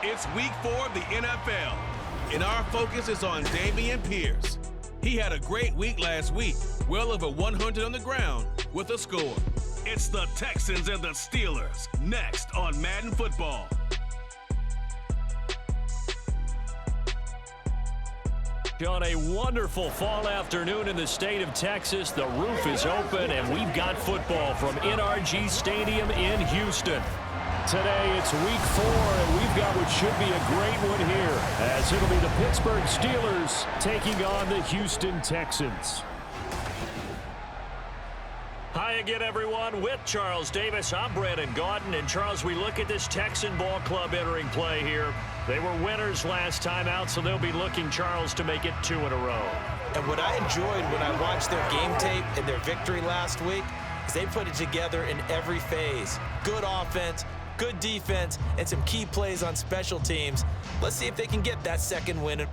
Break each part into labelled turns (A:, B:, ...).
A: It's week 4 of the NFL, and our focus is on Dameon Pierce. He had a great week last week, well over 100 on the ground with a score. It's the Texans and the Steelers, next on Madden Football.
B: On a wonderful fall afternoon in the state of Texas, the roof is open, and we've got football from NRG Stadium in Houston. Today, it's week 4, and we've got what should be a great one here, as it'll be the Pittsburgh Steelers taking on the Houston Texans. Hi again, everyone. With Charles Davis, I'm Brandon Gaudin. And, Charles, we look at this Texan ball club entering play here. They were winners last time out, so they'll be looking, Charles, to make it 2 in a row.
C: And what I enjoyed when I watched their game tape and their victory last week is they put it together in every phase. Good offense, good defense, and some key plays on special teams. Let's see if they can get that second win.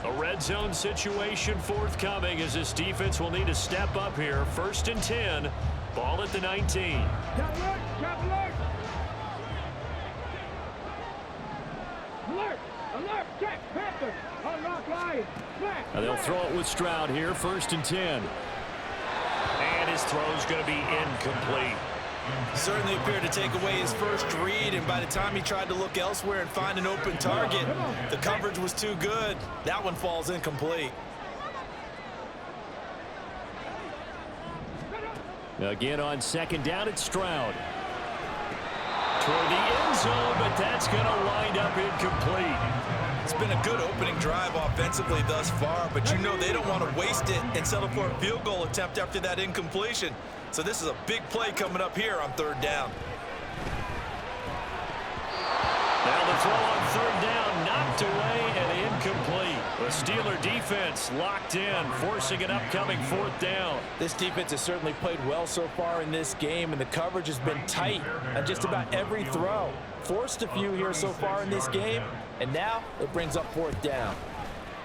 B: A red zone situation forthcoming as this defense will need to step up here. 1st and 10, ball at the 19. And they'll throw it with Stroud here, 1st and 10. And his throw's going to be incomplete.
C: Certainly appeared to take away his first read, and by the time he tried to look elsewhere and find an open target, the coverage was too good. That one falls incomplete.
B: Again on 2nd down, it's Stroud. Toward the end zone, but that's going to wind up incomplete.
C: It's been a good opening drive offensively thus far, but you know they don't want to waste it and settle for a field goal attempt after that incompletion. So this is a big play coming up here on 3rd down.
B: Now the throw on 3rd down, knocked away and incomplete. The Steeler defense locked in, forcing an upcoming 4th down.
C: This defense has certainly played well so far in this game, and the coverage has been tight on just about every throw. Forced a few here so far in this game, and now it brings up 4th down.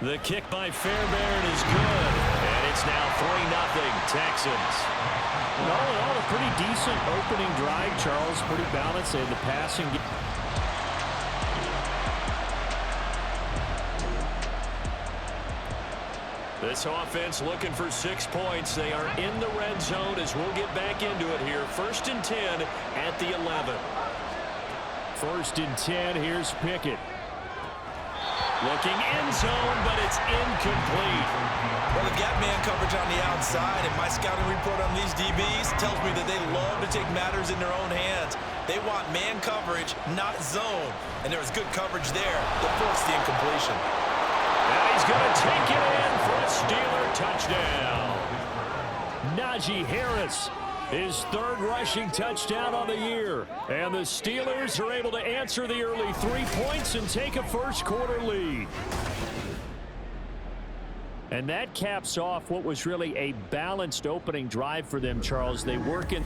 B: The kick by Fairbairn is good, and it's now 3-0 Texans. And all in all, a pretty decent opening drive, Charles. Pretty balanced in the passing game. This offense looking for 6 points. They are in the red zone as we'll get back into it here. 1st and 10 at the 11. 1st and 10, here's Pickett. Looking end zone, but it's incomplete.
C: Well, they've got man coverage on the outside, and my scouting report on these DBs tells me that they love to take matters in their own hands. They want man coverage, not zone. And there was good coverage there that forced the incompletion.
B: And he's going to take it in for a Steeler touchdown. Najee Harris, his 3rd rushing touchdown on the year. And the Steelers are able to answer the early 3 points and take a 1st quarter lead. And that caps off what was really a balanced opening drive for them, Charles. They work in.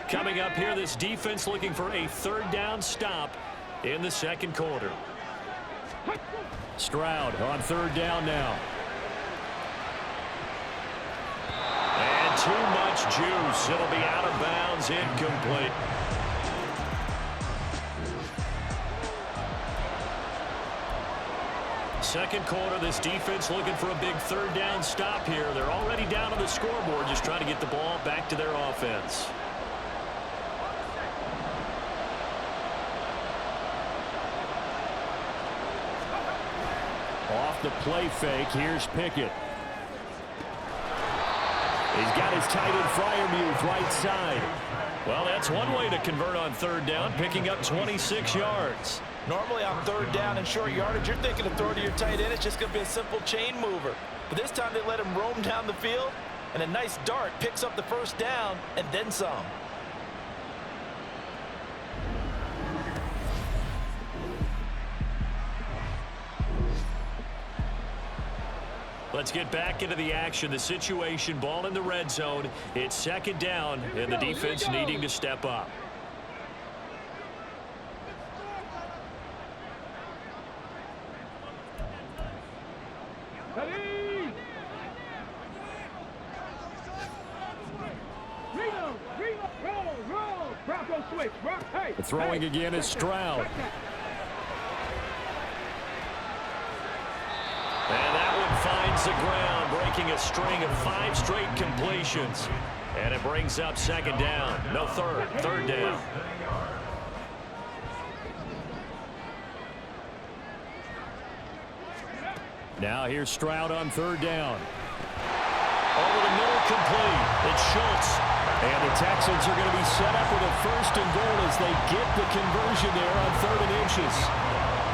B: Coming up here, this defense looking for a 3rd down stop in the 2nd quarter. Stroud on 3rd down now. And too much juice. It'll be out of bounds, incomplete. Second quarter, this defense looking for a big 3rd down stop here. They're already down on the scoreboard, just trying to get the ball back to their offense. Off the play fake, here's Pickett. He's got his tight end Freiermuth right side. Well, that's one way to convert on 3rd down, picking up 26 yards.
C: Normally on 3rd down and short yardage, you're thinking of throw to your tight end. It's just going to be a simple chain mover. But this time they let him roam down the field, and a nice dart picks up the 1st down and then some.
B: Let's get back into the action. The situation, ball in the red zone. It's 2nd down, and the defense needing to step up.
D: Ready?
B: Throwing again is Stroud. And that one finds the ground, breaking a string of 5 straight completions. And it brings up second down. No, third down. Now here's Stroud on third down. Over the middle, complete. It's Schultz. And the Texans are going to be set up with a first and goal as they get the conversion there on 3rd and inches.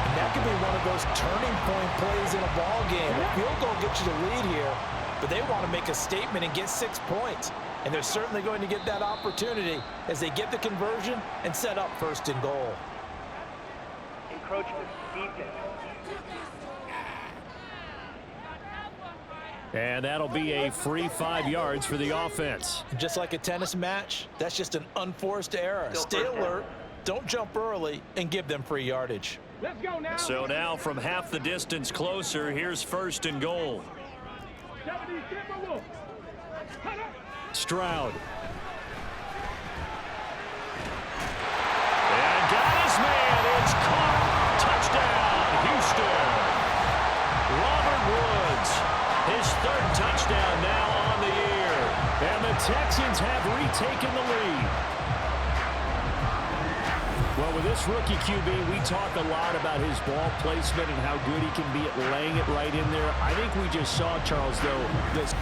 C: And that could be one of those turning point plays in a ball game. A field goal gets you the lead here, but they want to make a statement and get 6 points. And they're certainly going to get that opportunity as they get the conversion and set up first and goal.
D: Encroachment, defense.
B: And that'll be a free 5 yards for the offense.
C: Just like a tennis match, that's just an unforced error. Stay alert, don't jump early, and give them free yardage.
D: Let's go now.
B: So now from half the distance closer, here's first and goal. Stroud. And got his man. It's caught. Touchdown, Houston. Robert Woods, his 3rd touchdown now on the year. And the Texans have retaken the lead. Well, with this rookie QB, we talk a lot about his ball placement and how good he can be at laying it right in there. I think we just saw, Charles, though, this.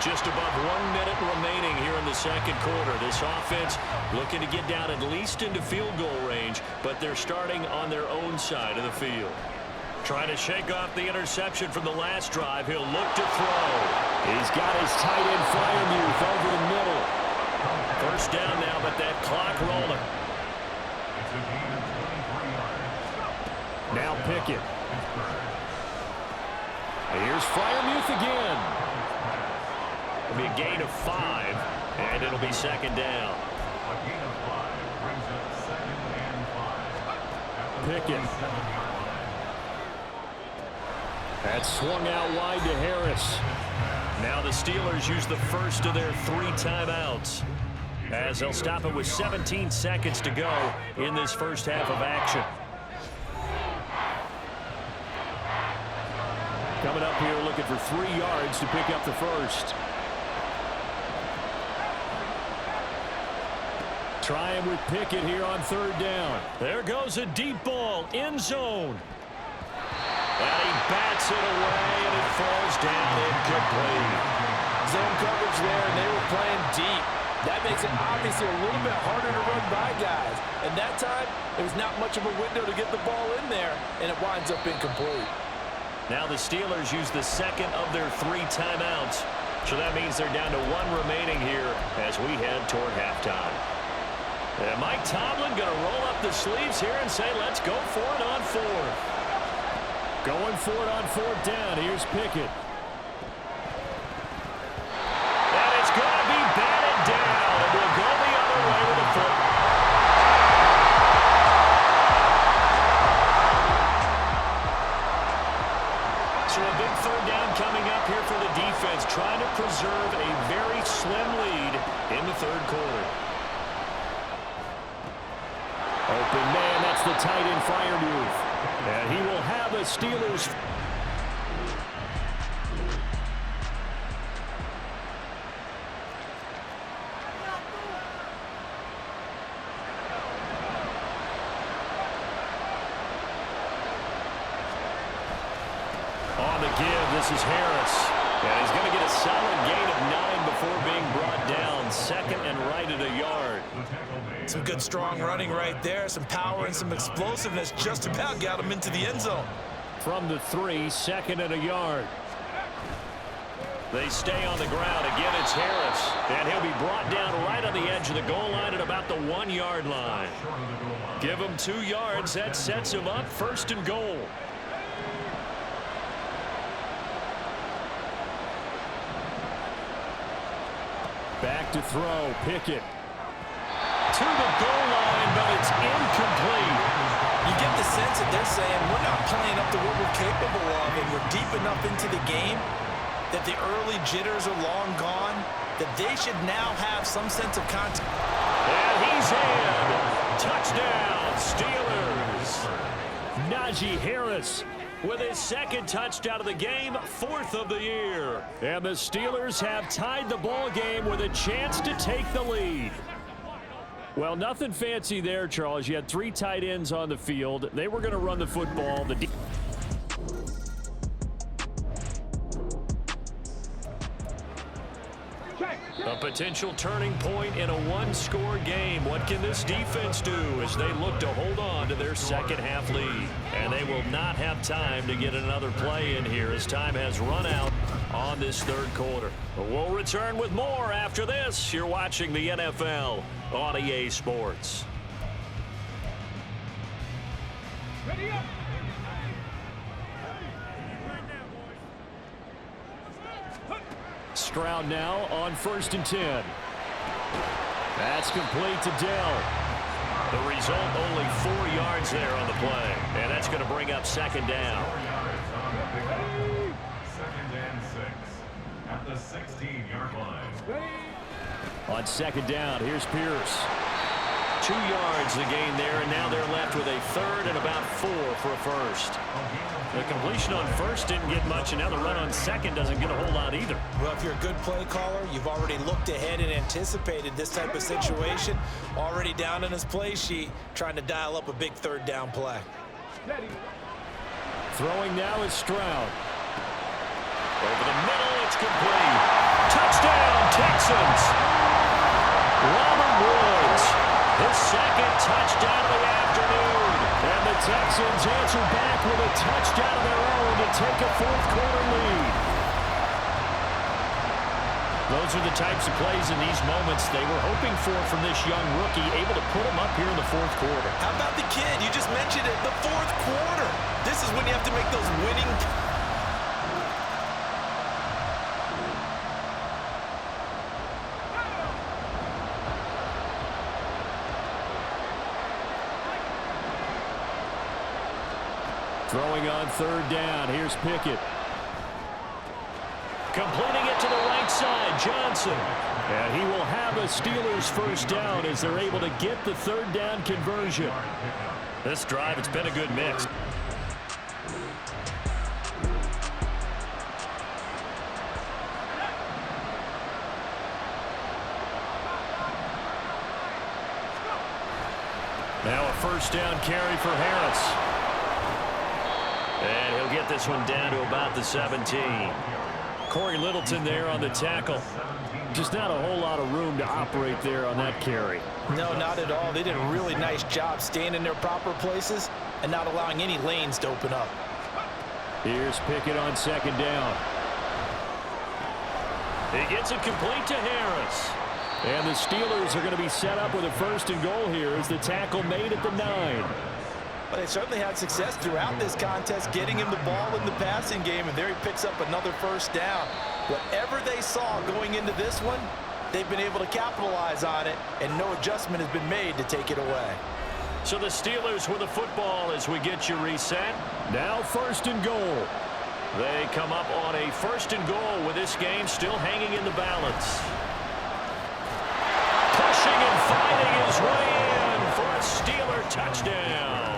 B: Just above 1 minute remaining here in the second quarter. This offense looking to get down at least into field goal range, but they're starting on their own side of the field. Trying to shake off the interception from the last drive. He'll look to throw. He's got his tight end Freiermuth over the middle. First down now, but that clock rolling. Now Pickett. Here's Freiermuth again. It'll be a gain of 5, and it'll be second down. Pickett. That's swung out wide to Harris. Now the Steelers use the first of their 3 timeouts, as they'll stop it with 17 seconds to go in this first half of action. Coming up here looking for 3 yards to pick up the first. Trying with Pickett here on third down. There goes a deep ball, end zone. And he bats it away, and it falls down incomplete.
C: Zone coverage there, and they were playing deep. That makes it obviously a little bit harder to run by guys. And that time, there was not much of a window to get the ball in there, and it winds up incomplete.
B: Now the Steelers use the second of their 3 timeouts. So that means they're down to 1 remaining here as we head toward halftime. And Mike Tomlin going to roll up the sleeves here and say, let's go for it on 4th. Going for it on 4th down. Here's Pickett. And it's going to be batted down. It will go the other way with the foot. So a big 3rd down coming up here for the defense, trying to preserve a very slim lead in the 3rd quarter. Open man, that's the tight end Freiermuth. And he will have the Steelers. On the give, this is Harris. And he's going to get a solid gain of 9 before being brought down. 2nd and right at a yard.
C: Some good strong running right there, some power and some explosiveness just about got him into the end zone.
B: From the 3, 2nd and a yard. They stay on the ground. Again, it's Harris. And he'll be brought down right on the edge of the goal line at about the 1-yard line. Give him 2 yards. That sets him up 1st and goal. Back to throw, Pickett. To the goal line, but it's incomplete.
C: You get the sense that they're saying, we're not playing up to what we're capable of, and we're deep enough into the game that the early jitters are long gone. that they should now have some sense of contact.
B: And he's in. Touchdown, Steelers. Najee Harris with his second touchdown of the game, 4th of the year. And the Steelers have tied the ball game with a chance to take the lead. Well, nothing fancy there, Charles. You had 3 tight ends on the field. They were going to run the football. A potential turning point in a one-score game. What can this defense do as they look to hold on to their second-half lead? And they will not have time to get another play in here as time has run out on this third quarter. We'll return with more after this. You're watching the NFL on EA Sports.
D: Ready up.
B: Stroud now on 1st and 10. That's complete to Dell. The result, only 4 yards there on the play. And that's going to bring up 2nd down.
D: 2nd and 6 at the 16-yard line.
B: On 2nd down, here's Pierce. 2 yards the gain there, and now they're left with a 3rd and about 4 for a first. The completion on 1st didn't get much, and now the run on 2nd doesn't get a whole lot either.
C: Well, if you're a good play caller, you've already looked ahead and anticipated this type of situation. Already down in his play sheet, trying to dial up a big 3rd down play.
B: Throwing now is Stroud. Over the middle, it's complete. Touchdown, Texans! Robert Woods, his 2nd touchdown of the afternoon. And the Texans answer back with a touchdown of their own to take a 4th quarter lead. Those are the types of plays in these moments they were hoping for from this young rookie, able to put him up here in the 4th quarter.
C: How about the kid? You just mentioned it, the 4th quarter. This is when you have to make those winning.
B: Throwing on 3rd down. Here's Pickett. Completing it to the right side, Johnson. And he will have a Steelers 1st down as they're able to get the 3rd down conversion. This drive, it's been a good mix. Now a 1st down carry for Harris. And he'll get this one down to about the 17. Corey Littleton there on the tackle. Just not a whole lot of room to operate there on that carry.
C: No, not at all. They did a really nice job staying in their proper places and not allowing any lanes to open up.
B: Here's Pickett on 2nd down. He gets it complete to Harris. And the Steelers are going to be set up with a 1st and goal here as the tackle made at the 9.
C: But they certainly had success throughout this contest, getting him the ball in the passing game, and there he picks up another 1st down. Whatever they saw going into this one, they've been able to capitalize on it, and no adjustment has been made to take it away.
B: So the Steelers with the football as we get you reset. Now 1st and goal. They come up on a 1st and goal with this game still hanging in the balance. Pushing and fighting his way in for a Steeler touchdown.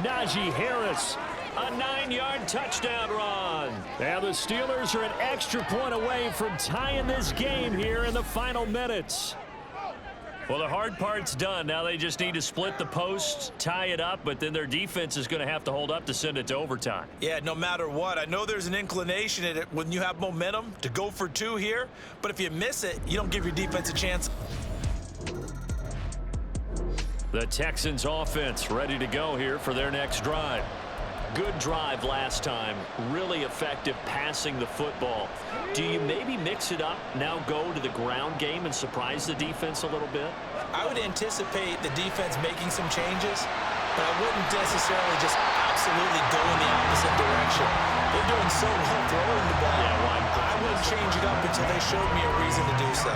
B: Najee Harris, a 9-yard touchdown run. And the Steelers are an extra point away from tying this game here in the final minutes. Well, the hard part's done. Now they just need to split the posts, tie it up, but then their defense is going to have to hold up to send it to overtime.
C: Yeah, no matter what. I know there's an inclination in it when you have momentum to go for 2 here, but if you miss it, you don't give your defense a chance.
B: The Texans offense ready to go here for their next drive. Good drive last time. Really effective passing the football. Do you maybe mix it up, now go to the ground game and surprise the defense a little bit?
C: I would anticipate the defense making some changes, but I wouldn't necessarily just absolutely go in the opposite direction. They're doing so well throwing the ball.
B: Yeah, well,
C: I wouldn't change it up until they showed me a reason to do so.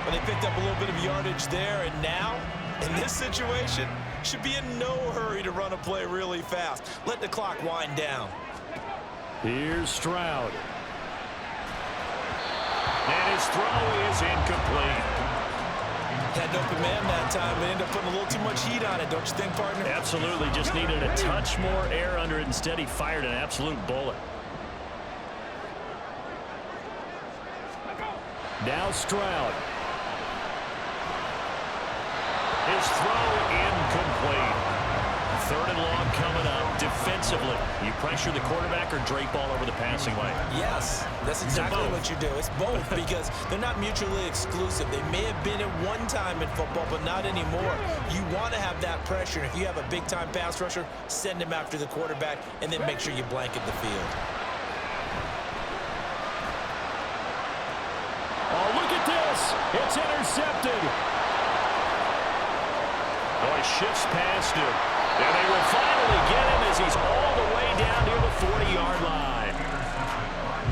C: But they picked up a little bit of yardage there, and now, in this situation, should be in no hurry to run a play really fast. Let the clock wind down.
B: Here's Stroud. And his his throw is incomplete.
C: Had an open man that time, but ended up putting a little too much heat on it, don't you think, partner?
B: Absolutely. Just needed a touch more air under it. Instead, he fired an absolute bullet. Now Stroud. His throw incomplete. Third and long coming up. Defensively, you pressure the quarterback or drape all over the passing lane?
C: Yes, that's exactly what you do. It's both because they're not mutually exclusive. They may have been at one time in football, but not anymore. You want to have that pressure. And if you have a big-time pass rusher, send him after the quarterback, and then make sure you blanket the field.
B: Oh, look at this. It's intercepted. Oh, he shifts past him. And they will finally get him as he's all the way down near the 40-yard line.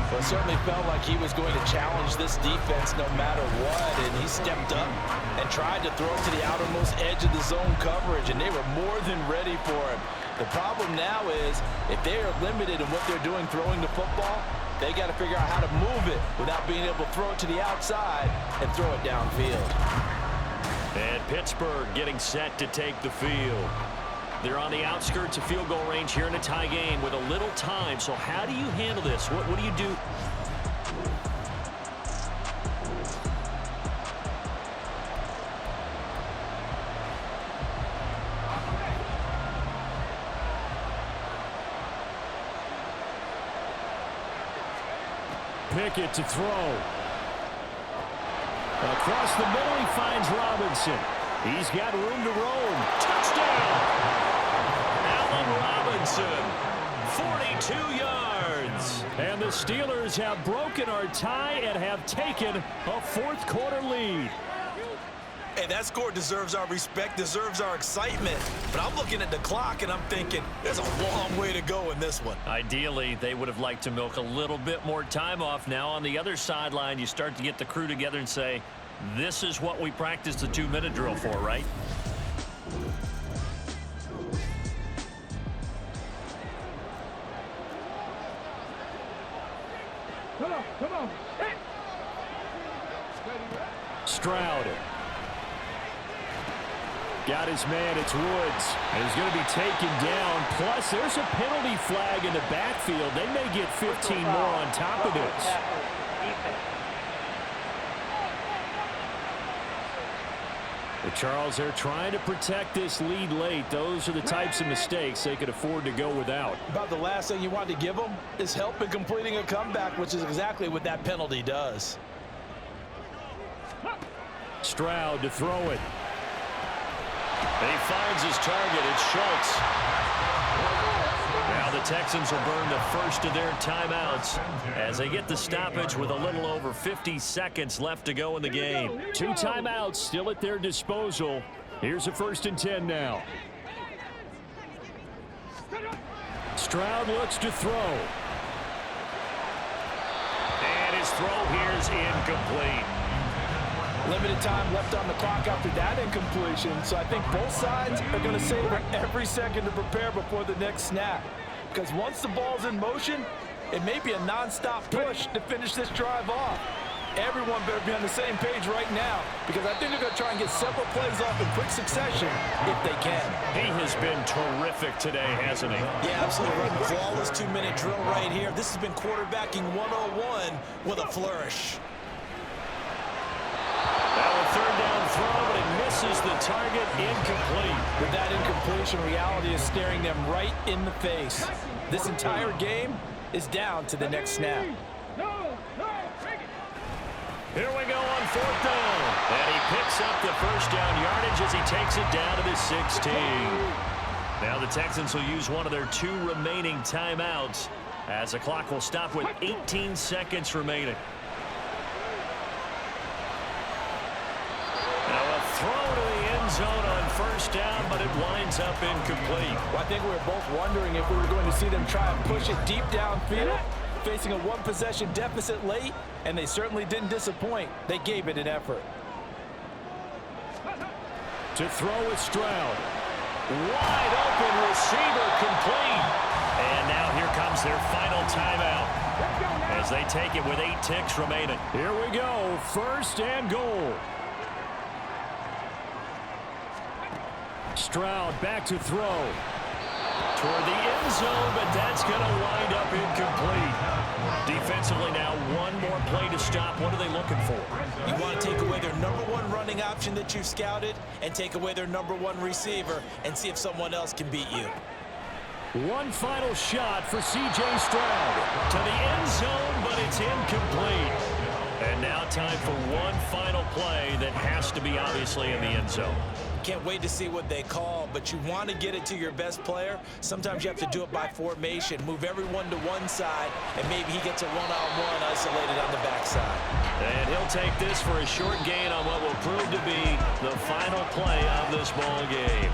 C: Well, it certainly felt like he was going to challenge this defense no matter what, and he stepped up and tried to throw it to the outermost edge of the zone coverage, and they were more than ready for him. The problem now is if they are limited in what they're doing throwing the football, they got to figure out how to move it without being able to throw it to the outside and throw it downfield.
B: And Pittsburgh getting set to take the field. They're on the outskirts of field goal range here in a tie game with a little time. So how do you handle this? What do you do? Pickett to throw. Across the middle, he finds Robinson. He's got room to roam. Touchdown! Allen Robinson, 42 yards. And the Steelers have broken our tie and have taken a fourth-quarter lead.
C: Hey, that score deserves our respect, deserves our excitement. But I'm looking at the clock, and I'm thinking there's a long way to go in this one.
B: Ideally, they would have liked to milk a little bit more time off. Now, on the other sideline, you start to get the crew together and say, this is what we practiced the 2-minute drill for, right?
E: Come on. Hey.
B: Stroud. Got his man, it's Woods. And he's going to be taken down. Plus, there's a penalty flag in the backfield. They may get 15 more on top of this. But Charles, they're trying to protect this lead late. Those are the types of mistakes they could afford to go without.
C: About the last thing you want to give them is help in completing a comeback, which is exactly what that penalty does.
B: Stroud to throw it. And he finds his target. It's Schultz. Now the Texans will burn the first of their timeouts as they get the stoppage with a little over 50 seconds left to go in the game. 2 timeouts still at their disposal. Here's a 1st and 10 now. Stroud looks to throw. And his throw here is incomplete.
C: Limited time left on the clock after that incompletion, so I think both sides are going to savor every second to prepare before the next snap. Because once the ball's in motion, it may be a non-stop push to finish this drive off. Everyone better be on the same page right now, because I think they're going to try and get several plays off in quick succession if they can.
B: He has been terrific today, hasn't he?
C: Yeah, absolutely. Running flawless 2-minute drill right here. This has been quarterbacking 101 with a flourish.
B: Now a 3rd down throw, but it misses the target, incomplete.
C: With that incompletion, reality is staring them right in the face. This entire game is down to the next snap.
B: Here we go on 4th down. And he picks up the 1st down yardage as he takes it down to the 16. Now the Texans will use one of their 2 remaining timeouts as the clock will stop with 18 seconds remaining. Throw to the end zone on 1st down, but it winds up incomplete.
C: Well, I think we were both wondering if we were going to see them try and push it deep downfield, facing a 1-possession deficit late, and they certainly didn't disappoint. They gave it an effort.
B: To throw with Stroud. Wide open receiver complete. And now here comes their final timeout. as they take it with 8 ticks remaining. Here we go, 1st and goal. Stroud back to throw. Toward the end zone, but that's going to wind up incomplete. Defensively now, one more play to stop. What are they looking for?
C: You want to take away their #1 running option that you've scouted and take away their #1 receiver and see if someone else can beat you.
B: One final shot for C.J. Stroud. To the end zone, but it's incomplete. And now time for one final play that has to be obviously in the end zone.
C: Can't wait to see what they call, but you want to get it to your best player. Sometimes you have to do it by formation. Move everyone to one side, and maybe he gets a one-on-one isolated on the backside.
B: And he'll take this for a short gain on what will prove to be the final play of this ball game.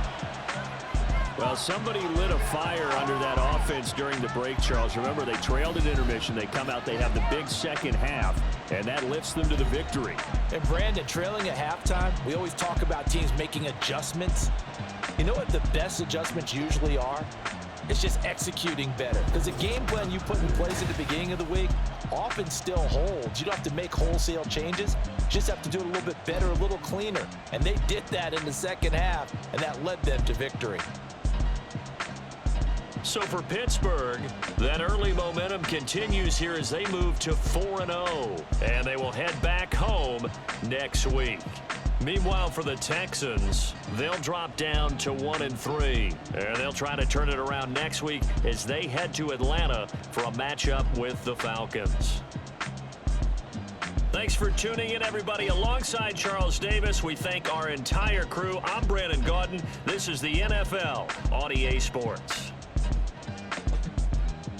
B: Well, somebody lit a fire under that offense during the break, Charles. Remember, they trailed at intermission. They come out, they have the big second half, and that lifts them to the victory.
C: And Brandon, trailing at halftime, we always talk about teams making adjustments. You know what the best adjustments usually are? It's just executing better. Because the game plan you put in place at the beginning of the week often still holds. You don't have to make wholesale changes. You just have to do it a little bit better, a little cleaner. And they did that in the second half, and that led them to victory.
B: So for Pittsburgh, that early momentum continues here as they move to 4-0. And they will head back home next week. Meanwhile, for the Texans, they'll drop down to 1-3. And they'll try to turn it around next week as they head to Atlanta for a matchup with the Falcons. Thanks for tuning in, everybody. Alongside Charles Davis, we thank our entire crew. I'm Brandon Gaudin. This is the NFL on EA Sports.